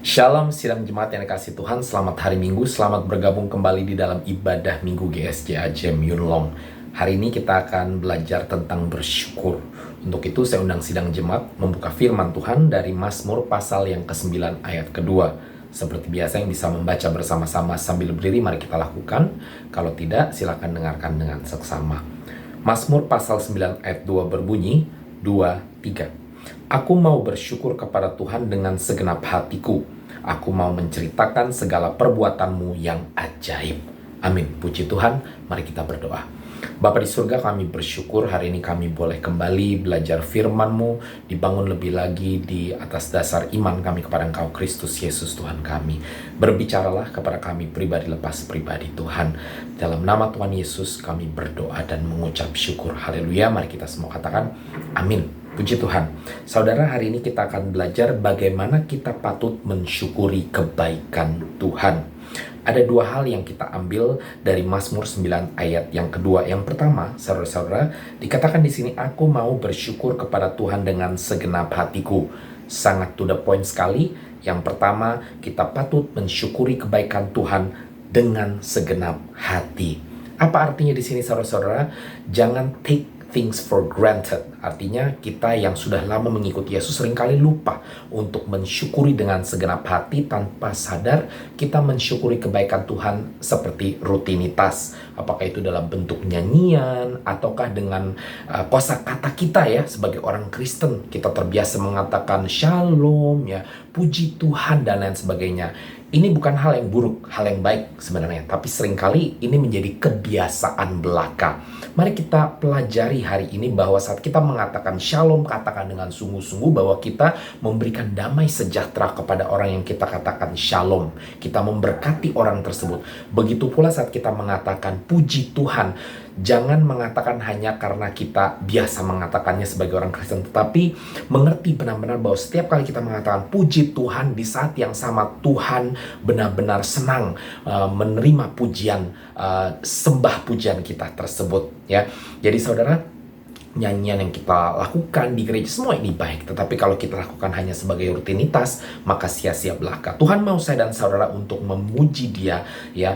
Shalom sidang jemaat yang dikasih Tuhan, selamat hari Minggu, selamat bergabung kembali di dalam ibadah Minggu GSJA Jem Yunlong. Hari ini kita akan belajar tentang bersyukur. Untuk itu saya undang sidang jemaat membuka firman Tuhan dari Mazmur pasal yang ke-9 ayat kedua. Seperti biasa yang bisa membaca bersama-sama sambil berdiri, mari kita lakukan. Kalau tidak, silakan dengarkan dengan seksama. Mazmur pasal 9 ayat 2 berbunyi, 2, 3. Aku mau bersyukur kepada Tuhan dengan segenap hatiku. Aku mau menceritakan segala perbuatanmu yang ajaib. Amin. Puji Tuhan, mari kita berdoa. Bapa di surga, kami bersyukur hari ini kami boleh kembali belajar firman-Mu, dibangun lebih lagi di atas dasar iman kami kepada Engkau Kristus Yesus Tuhan kami. Berbicaralah kepada kami pribadi lepas pribadi Tuhan. Dalam nama Tuhan Yesus kami berdoa dan mengucap syukur. Haleluya. Mari kita semua katakan amin. Puji Tuhan. Saudara, hari ini kita akan belajar bagaimana kita patut mensyukuri kebaikan Tuhan. Ada dua hal yang kita ambil dari Mazmur 9 ayat yang kedua. Yang pertama, saudara-saudara, dikatakan di sini, aku mau bersyukur kepada Tuhan dengan segenap hatiku. Sangat to the point sekali. Yang pertama, kita patut mensyukuri kebaikan Tuhan dengan segenap hati. Apa artinya di sini, saudara-saudara? Jangan take things for granted. Artinya kita yang sudah lama mengikuti Yesus seringkali lupa untuk mensyukuri dengan segenap hati. Tanpa sadar kita mensyukuri kebaikan Tuhan seperti rutinitas. Apakah itu dalam bentuk nyanyian ataukah dengan kosakata kita ya sebagai orang Kristen. Kita terbiasa mengatakan shalom ya, puji Tuhan dan lain sebagainya. Ini bukan hal yang buruk, hal yang baik sebenarnya. Tapi seringkali ini menjadi kebiasaan belaka. Mari kita pelajari hari ini bahwa saat kita mengatakan shalom, katakan dengan sungguh-sungguh bahwa kita memberikan damai sejahtera kepada orang yang kita katakan shalom. Kita memberkati orang tersebut. Begitu pula saat kita mengatakan puji Tuhan. Jangan mengatakan hanya karena kita biasa mengatakannya sebagai orang Kristen, tetapi mengerti benar-benar bahwa setiap kali kita mengatakan puji Tuhan, di saat yang sama Tuhan benar-benar senang menerima pujian, sembah pujian kita tersebut ya. Jadi saudara, nyanyian yang kita lakukan di gereja semua ini baik, tetapi kalau kita lakukan hanya sebagai rutinitas maka sia-sia belaka. Tuhan mau saya dan saudara untuk memuji Dia ya,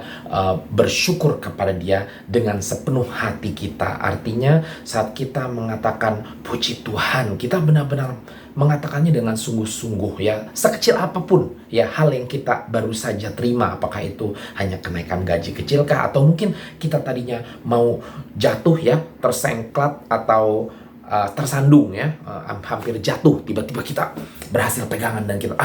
bersyukur kepada Dia dengan sepenuh hati kita. Artinya saat kita mengatakan puji Tuhan, kita benar-benar mengatakannya dengan sungguh-sungguh ya, sekecil apapun ya hal yang kita baru saja terima, apakah itu hanya kenaikan gaji kecilkah, atau mungkin kita tadinya mau jatuh ya, tersengklat atau tersandung ya, hampir jatuh, tiba-tiba kita berhasil pegangan dan kita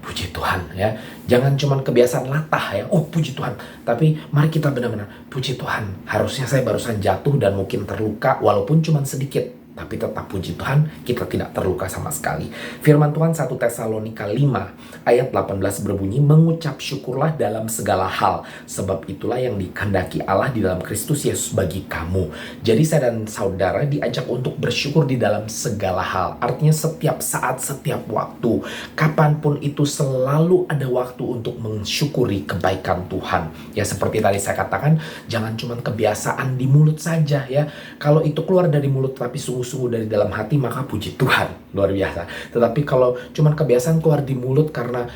puji Tuhan ya. Jangan cuman kebiasaan latah ya, oh puji Tuhan, tapi mari kita benar-benar puji Tuhan. Harusnya saya barusan jatuh dan mungkin terluka walaupun cuman sedikit, tapi tetap puji Tuhan, kita tidak terluka sama sekali. Firman Tuhan 1 Tesalonika 5 ayat 18 berbunyi, mengucap syukurlah dalam segala hal, sebab itulah yang dikehendaki Allah di dalam Kristus Yesus bagi kamu. Jadi saya dan saudara diajak untuk bersyukur di dalam segala hal. Artinya setiap saat, setiap waktu, kapanpun itu selalu ada waktu untuk mensyukuri kebaikan Tuhan. Ya seperti tadi saya katakan, jangan cuma kebiasaan di mulut saja ya. Kalau itu keluar dari mulut tapi sungguh dari dalam hati, maka puji Tuhan, luar biasa. Tetapi kalau cuman kebiasaan keluar di mulut karena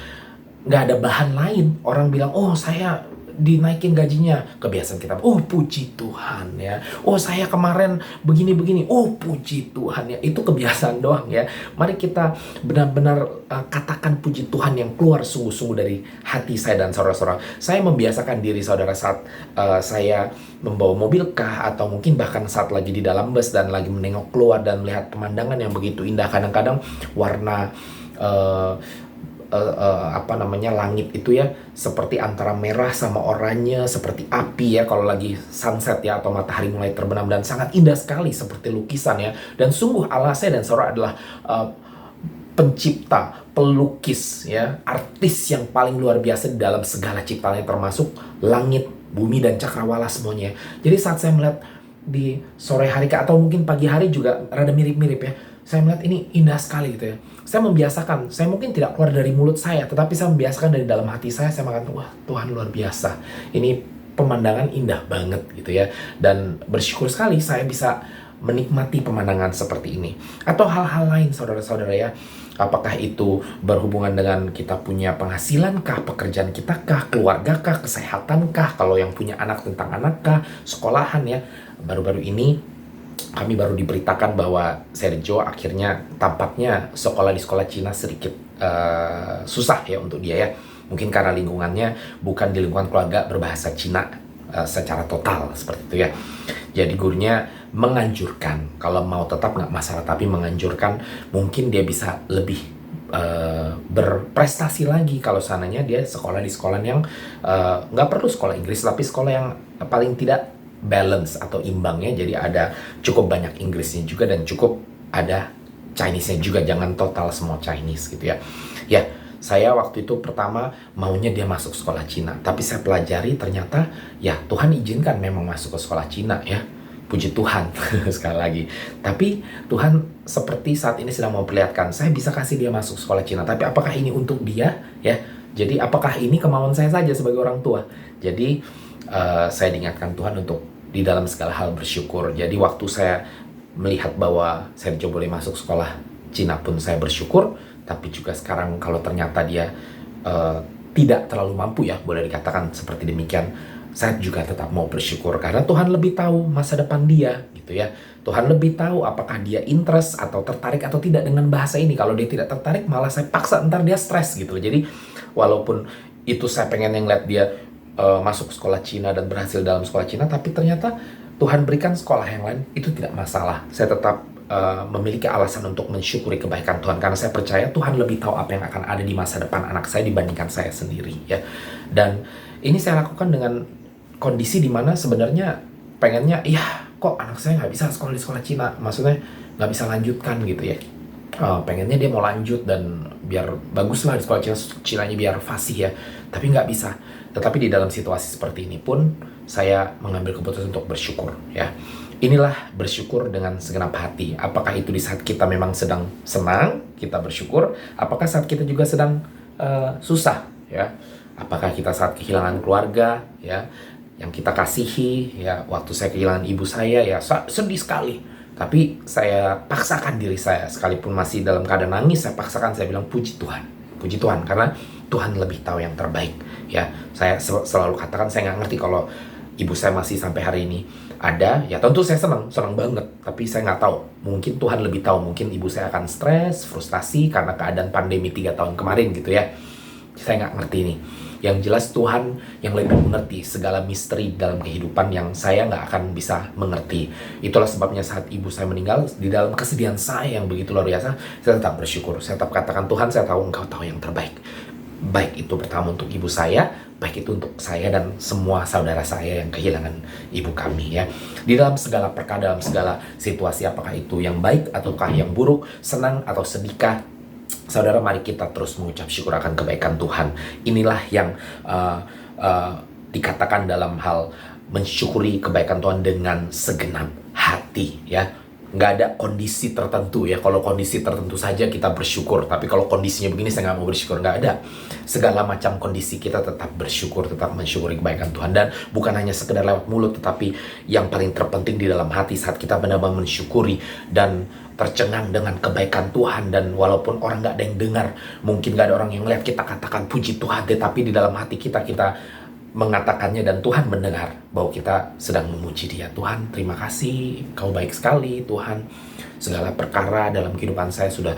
nggak ada bahan lain, orang bilang, oh saya dinaikin gajinya, kebiasaan kita, oh puji Tuhan ya, oh saya kemarin begini-begini, oh puji Tuhan ya, itu kebiasaan doang ya. Mari kita benar-benar katakan puji Tuhan yang keluar sungguh-sungguh dari hati saya dan saudara-saudara. Saya membiasakan diri saudara saat saya membawa mobil kah, atau mungkin bahkan saat lagi di dalam bus dan lagi menengok keluar dan melihat pemandangan yang begitu indah. Kadang-kadang warna langit itu ya seperti antara merah sama oranye, seperti api ya kalau lagi sunset ya, atau matahari mulai terbenam, dan sangat indah sekali seperti lukisan ya. Dan sungguh Allah saya dan saudara adalah pencipta, pelukis ya, artis yang paling luar biasa di dalam segala ciptaannya, termasuk langit, bumi dan cakrawala semuanya. Jadi saat saya melihat di sore hari atau mungkin pagi hari juga rada mirip-mirip ya, saya melihat ini indah sekali gitu ya. Saya membiasakan, saya mungkin tidak keluar dari mulut saya, tetapi saya membiasakan dari dalam hati saya mengatakan, wah Tuhan luar biasa, ini pemandangan indah banget gitu ya. Dan bersyukur sekali saya bisa menikmati pemandangan seperti ini. Atau hal-hal lain saudara-saudara ya, Apakah itu berhubungan dengan kita punya penghasilan kah, pekerjaan kita kah, keluarga kah, kesehatan kah, kalau yang punya anak tentang anak kah, sekolahan ya. Baru-baru ini kami baru diberitakan bahwa Sergio akhirnya tampaknya sekolah di sekolah Cina sedikit susah ya untuk dia ya. Mungkin karena lingkungannya bukan di lingkungan keluarga berbahasa Cina secara total seperti itu ya. Jadi gurunya menganjurkan, kalau mau tetap nggak masalah, tapi menganjurkan mungkin dia bisa lebih berprestasi lagi kalau sananya dia sekolah di sekolah yang nggak perlu sekolah Inggris, tapi sekolah yang paling tidak balance atau imbangnya, jadi ada cukup banyak Inggrisnya juga dan cukup ada Chinese-nya juga, jangan total semua Chinese gitu ya. Ya, saya waktu itu pertama maunya dia masuk sekolah Cina, tapi saya pelajari ternyata ya Tuhan izinkan memang masuk ke sekolah Cina ya. Puji Tuhan sekali lagi. Tapi Tuhan seperti saat ini sedang memperlihatkan, saya bisa kasih dia masuk sekolah Cina, tapi apakah ini untuk dia ya? Jadi apakah ini kemauan saya saja sebagai orang tua? Jadi saya diingatkan Tuhan untuk di dalam segala hal bersyukur. Jadi waktu saya melihat bahwa Sergio boleh masuk sekolah Cina pun saya bersyukur. Tapi juga sekarang kalau ternyata dia tidak terlalu mampu ya, boleh dikatakan seperti demikian, saya juga tetap mau bersyukur karena Tuhan lebih tahu masa depan dia gitu ya. Tuhan lebih tahu apakah dia interest atau tertarik atau tidak dengan bahasa ini. Kalau dia tidak tertarik malah saya paksa, ntar dia stres gitu. Jadi walaupun itu saya pengen yang lihat dia masuk sekolah Cina dan berhasil dalam sekolah Cina, tapi ternyata Tuhan berikan sekolah yang lain, itu tidak masalah. Saya tetap memiliki alasan untuk mensyukuri kebaikan Tuhan karena saya percaya Tuhan lebih tahu apa yang akan ada di masa depan anak saya dibandingkan saya sendiri ya. Dan ini saya lakukan dengan kondisi dimana sebenarnya pengennya, iya kok anak saya nggak bisa sekolah di sekolah Cina, maksudnya nggak bisa lanjutkan gitu ya. Pengennya dia mau lanjut dan biar bagus lah di sekolah Cina-nya biar fasih ya, tapi nggak bisa. Tetapi di dalam situasi seperti ini pun saya mengambil keputusan untuk bersyukur ya. Inilah bersyukur dengan segenap hati. Apakah itu di saat kita memang sedang senang, kita bersyukur? Apakah saat kita juga sedang susah ya? Apakah kita saat kehilangan keluarga ya, yang kita kasihi ya? Waktu saya kehilangan ibu saya ya sedih sekali. Tapi saya paksakan diri saya, sekalipun masih dalam keadaan nangis, saya paksakan, saya bilang puji Tuhan, karena Tuhan lebih tahu yang terbaik ya. Saya selalu katakan, saya nggak ngerti kalau ibu saya masih sampai hari ini ada, ya tentu saya senang banget, tapi saya nggak tahu, mungkin Tuhan lebih tahu, mungkin ibu saya akan stres, frustasi karena keadaan pandemi 3 tahun kemarin gitu ya. Saya nggak ngerti nih. Yang jelas Tuhan yang lebih mengerti segala misteri dalam kehidupan yang saya nggak akan bisa mengerti. Itulah sebabnya saat ibu saya meninggal, di dalam kesedihan saya yang begitu luar biasa, saya tetap bersyukur. Saya tetap katakan, Tuhan, saya tahu Engkau tahu yang terbaik. Baik itu pertama untuk ibu saya, baik itu untuk saya dan semua saudara saya yang kehilangan ibu kami ya. Di dalam segala perkara, dalam segala situasi, apakah itu yang baik ataukah yang buruk, senang atau sedihkah, saudara, mari kita terus mengucap syukur akan kebaikan Tuhan. Inilah yang dikatakan dalam hal mensyukuri kebaikan Tuhan dengan segenap hati ya. Nggak ada kondisi tertentu ya. Kalau kondisi tertentu saja kita bersyukur, tapi kalau kondisinya begini saya nggak mau bersyukur, nggak ada. Segala macam kondisi kita tetap bersyukur, tetap mensyukuri kebaikan Tuhan. Dan bukan hanya sekedar lewat mulut, tetapi yang paling terpenting di dalam hati saat kita benar-benar mensyukuri dan tercengang dengan kebaikan Tuhan. Dan walaupun orang nggak ada yang dengar, mungkin nggak ada orang yang lihat kita katakan puji Tuhan, tetapi di dalam hati kita mengatakannya dan Tuhan mendengar bahwa kita sedang memuji Dia. Tuhan, terima kasih, Kau baik sekali Tuhan. Segala perkara dalam kehidupan saya sudah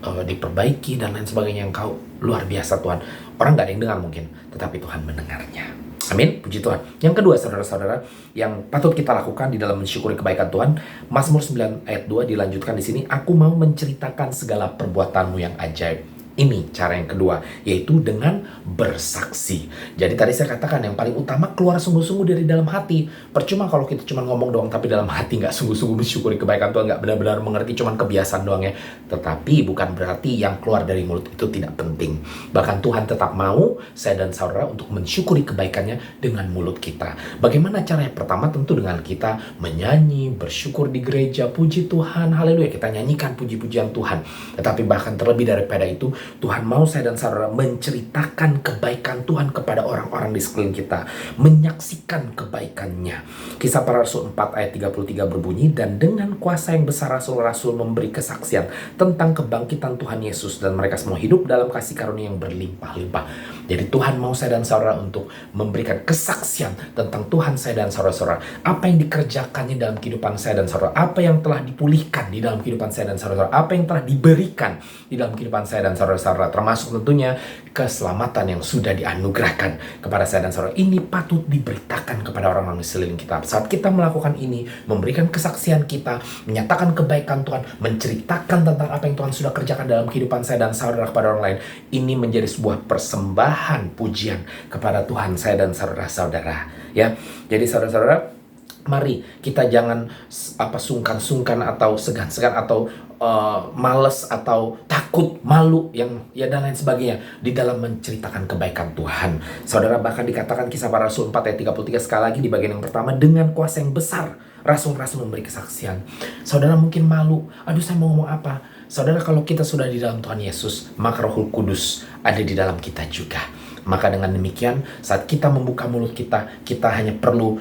diperbaiki dan lain sebagainya. Engkau luar biasa Tuhan. Orang nggak ada yang dengar mungkin, tetapi Tuhan mendengarnya. Amin, puji Tuhan. Yang kedua, saudara-saudara, yang patut kita lakukan di dalam mensyukuri kebaikan Tuhan, Mazmur 9 ayat 2 dilanjutkan di sini, aku mau menceritakan segala perbuatanmu yang ajaib. Ini cara yang kedua, yaitu dengan bersaksi. Jadi tadi saya katakan yang paling utama keluar sungguh-sungguh dari dalam hati. Percuma kalau kita cuma ngomong doang, tapi dalam hati nggak sungguh-sungguh mensyukuri kebaikan Tuhan, nggak benar-benar mengerti, cuma kebiasaan doang ya. Tetapi bukan berarti yang keluar dari mulut itu tidak penting. Bahkan Tuhan tetap mau saya dan saudara untuk mensyukuri kebaikannya dengan mulut kita. Bagaimana caranya? Pertama tentu dengan kita menyanyi, bersyukur di gereja, puji Tuhan, haleluya, kita nyanyikan puji-pujian Tuhan. Tetapi bahkan terlebih daripada itu, Tuhan mau saya dan saudara menceritakan kebaikan Tuhan kepada orang-orang di sekeliling kita, menyaksikan kebaikannya. Kisah Para Rasul 4 ayat 33 berbunyi, dan dengan kuasa yang besar rasul-rasul memberi kesaksian tentang kebangkitan Tuhan Yesus, dan mereka semua hidup dalam kasih karunia yang berlimpah-limpah. Jadi Tuhan mau saya dan saudara untuk memberikan kesaksian tentang Tuhan saya dan saudara-saudara. Apa yang dikerjakannya dalam kehidupan saya dan saudara. Apa yang telah dipulihkan di dalam kehidupan saya dan saudara-saudara. Apa yang telah diberikan di dalam kehidupan saya dan saudara-saudara. Termasuk tentunya keselamatan yang sudah dianugerahkan kepada saya dan saudara. Ini patut diberitakan kepada orang-orang di sekeliling kita. Saat kita melakukan ini, memberikan kesaksian kita, menyatakan kebaikan Tuhan, menceritakan tentang apa yang Tuhan sudah kerjakan dalam kehidupan saya dan saudara kepada orang lain. Ini menjadi sebuah persembahan pujian kepada Tuhan saya dan saudara-saudara, ya. Jadi saudara-saudara, mari kita jangan sungkan-sungkan atau segan-segan atau males atau takut, malu yang ya dan lain sebagainya di dalam menceritakan kebaikan Tuhan. Saudara, bahkan dikatakan Kisah Para Rasul 4 ayat 33 sekali lagi di bagian yang pertama, dengan kuasa yang besar rasul-rasul memberi kesaksian. Saudara mungkin malu, aduh saya mau ngomong apa? Saudara, kalau kita sudah di dalam Tuhan Yesus, maka Roh Kudus ada di dalam kita juga. Maka dengan demikian, saat kita membuka mulut kita, kita hanya perlu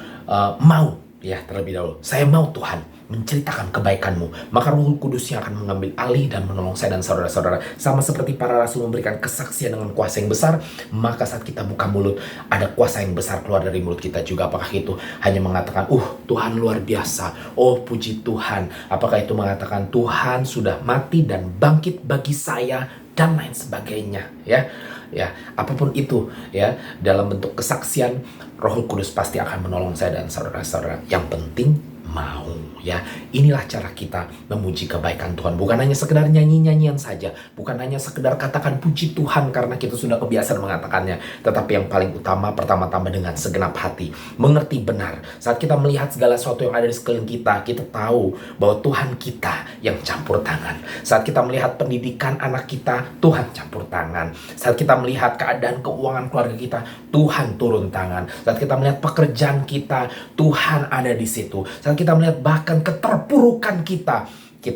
mau, ya, terlebih dahulu. Saya mau Tuhan menceritakan kebaikan-Mu. Maka Roh Kudus yang akan mengambil alih dan menolong saya dan saudara-saudara. Sama seperti para rasul memberikan kesaksian dengan kuasa yang besar, maka saat kita buka mulut, ada kuasa yang besar keluar dari mulut kita juga. Apakah itu hanya mengatakan, Tuhan luar biasa, oh puji Tuhan. Apakah itu mengatakan Tuhan sudah mati dan bangkit bagi saya, dan lain sebagainya, ya. Ya, apapun itu, ya, dalam bentuk kesaksian, Roh Kudus pasti akan menolong saya dan saudara-saudara. Yang penting mau, ya. Inilah cara kita memuji kebaikan Tuhan. Bukan hanya sekedar nyanyi-nyanyian saja, bukan hanya sekedar katakan puji Tuhan karena kita sudah kebiasaan mengatakannya, tetapi yang paling utama, pertama-tama dengan segenap hati, mengerti benar. Saat kita melihat segala sesuatu yang ada di sekeliling kita, kita tahu bahwa Tuhan kita yang campur tangan. Saat kita melihat pendidikan anak kita, Tuhan campur tangan. Saat kita melihat keadaan keuangan keluarga kita, Tuhan turun tangan. Saat kita melihat pekerjaan kita, Tuhan ada di situ. Saat kita melihat bahkan keterpurukan kita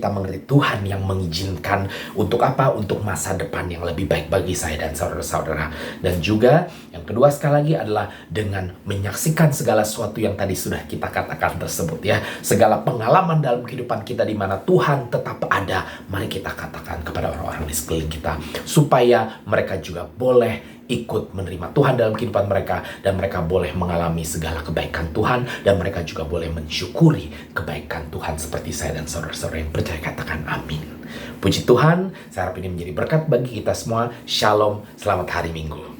mengerti Tuhan yang mengizinkan untuk apa? Untuk masa depan yang lebih baik bagi saya dan saudara-saudara. Dan juga yang kedua sekali lagi adalah dengan menyaksikan segala sesuatu yang tadi sudah kita katakan tersebut, ya. Segala pengalaman dalam kehidupan kita di mana Tuhan tetap ada, mari kita katakan kepada orang-orang di sekeliling kita supaya mereka juga boleh ikut menerima Tuhan dalam kehidupan mereka, dan mereka boleh mengalami segala kebaikan Tuhan, dan mereka juga boleh mensyukuri kebaikan Tuhan seperti saya dan saudara-saudara yang percaya. Katakan amin. Puji Tuhan, saya harap ini menjadi berkat bagi kita semua. Shalom, selamat hari Minggu.